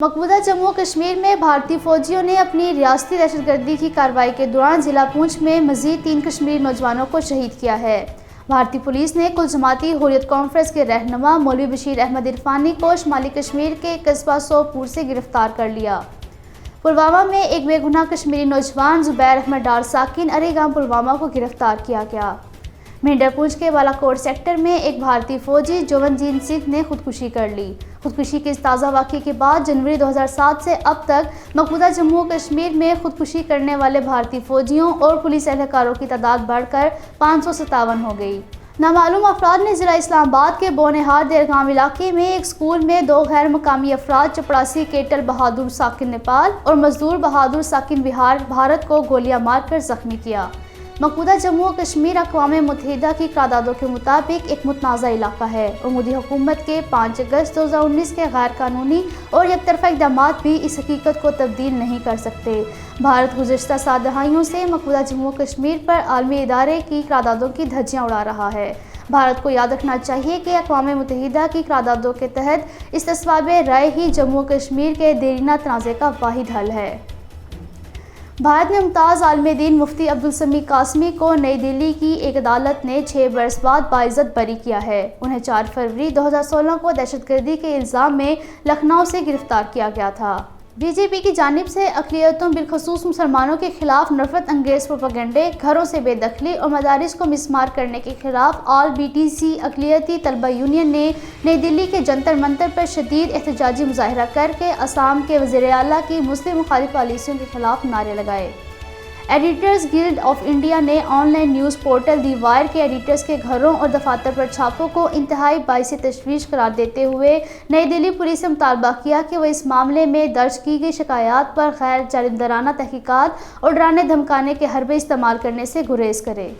मकबूजा जम्मू कश्मीर में भारतीय फौजियों ने अपनी रियासती दहशतगर्दी की कार्रवाई के दौरान जिला पुंछ में मजीद 3 कश्मीरी नौजवानों को शहीद किया है। भारतीय पुलिस ने कुल जमाती हुर्रियत कॉन्फ्रेंस के रहनुमा मौलवी बशीर अहमद इरफानी को शुमाली कश्मीर के कस्बा सोपुर से गिरफ्तार कर लिया। पुलवामा में एक बेगुनाह कश्मीरी नौजवान जुबैर अहमद डार साकिन अरेगाम पुलवामा को गिरफ्तार किया गया। मेंढरपुंछ के बालाकोट सेक्टर में एक भारतीय फौजी जोवनजीत सिंह ने खुदकुशी कर ली। खुदकुशी के इस ताज़ा वाक़े के बाद जनवरी 2007 से अब तक मकबूजा जम्मू कश्मीर में खुदकुशी करने वाले भारतीय फौजियों और पुलिस एहलकारों की तादाद बढ़कर 557 हो गई। नामालूम अफराद ने ज़िला इस्लामाबाद के बोनेहार देरगाम इलाके में एक स्कूल में 2 गैर मकामी अफराद चपड़ासी केटल बहादुर साकिन नेपाल और मजदूर बहादुर साकिन बिहार भारत को गोलियां मारकर जख्मी किया। मकबूजा जम्मू और कश्मीर अक़वाम मुत्तहिदा की करारदादों के मुताबिक एक मुतनाज़ा इलाका है और मोदी हुकूमत के 5 अगस्त 2019 के गैर कानूनी और एकतरफ़ा इक़दामात भी इस हकीकत को तब्दील नहीं कर सकते। भारत गुज़श्ता 7 दहाइयों से मकबूजा जम्मू कश्मीर पर आलमी इदारे की करारदादों की धज्जियाँ उड़ा रहा है। भारत को याद रखना चाहिए कि अक़वाम मुत्तहिदा की करारदादों के तहत इस्तिस्वाब राय ही जम्मू कश्मीर के देरीना तनाज़े का वाहिद हल है। भारत ने मुमताज़ आलिम दीन मुफ्ती अब्दुल समी कासमी को नई दिल्ली की एक अदालत ने 6 बरस बाद बाइज़्ज़त बरी किया है। उन्हें 4 फरवरी 2016 को दहशतगर्दी के इल्ज़ाम में लखनऊ से गिरफ्तार किया गया था। बीजेपी की जानिब से अक़लियतों बिलखसूस मुसलमानों के खिलाफ नफ़रत अंगेज़ प्रोपेगेंडे, घरों से बेदखली और मदारिस को मिसमार करने के खिलाफ ऑल BTC अक़लियती तलबा यूनियन ने नई दिल्ली के जंतर मंतर पर शदीद एहतजाजी मुज़ाहरा करके असम के वज़ीर आला की मुस्लिम मुखालिफ पॉलिसियों के खिलाफ नारे लगाए। एडिटर्स गिल्ड ऑफ इंडिया ने ऑनलाइन न्यूज़ पोर्टल दी वायर के एडिटर्स के घरों और दफातर पर छापों को इंतहाई बाइस तशवीश करार देते हुए नई दिल्ली पुलिस से मुतालबा किया कि वह इस मामले में दर्ज की गई शिकायत पर गैर जानिबदाराना तहकीकात और डराने धमकाने के हरबे इस्तेमाल करने से गुरेज करे।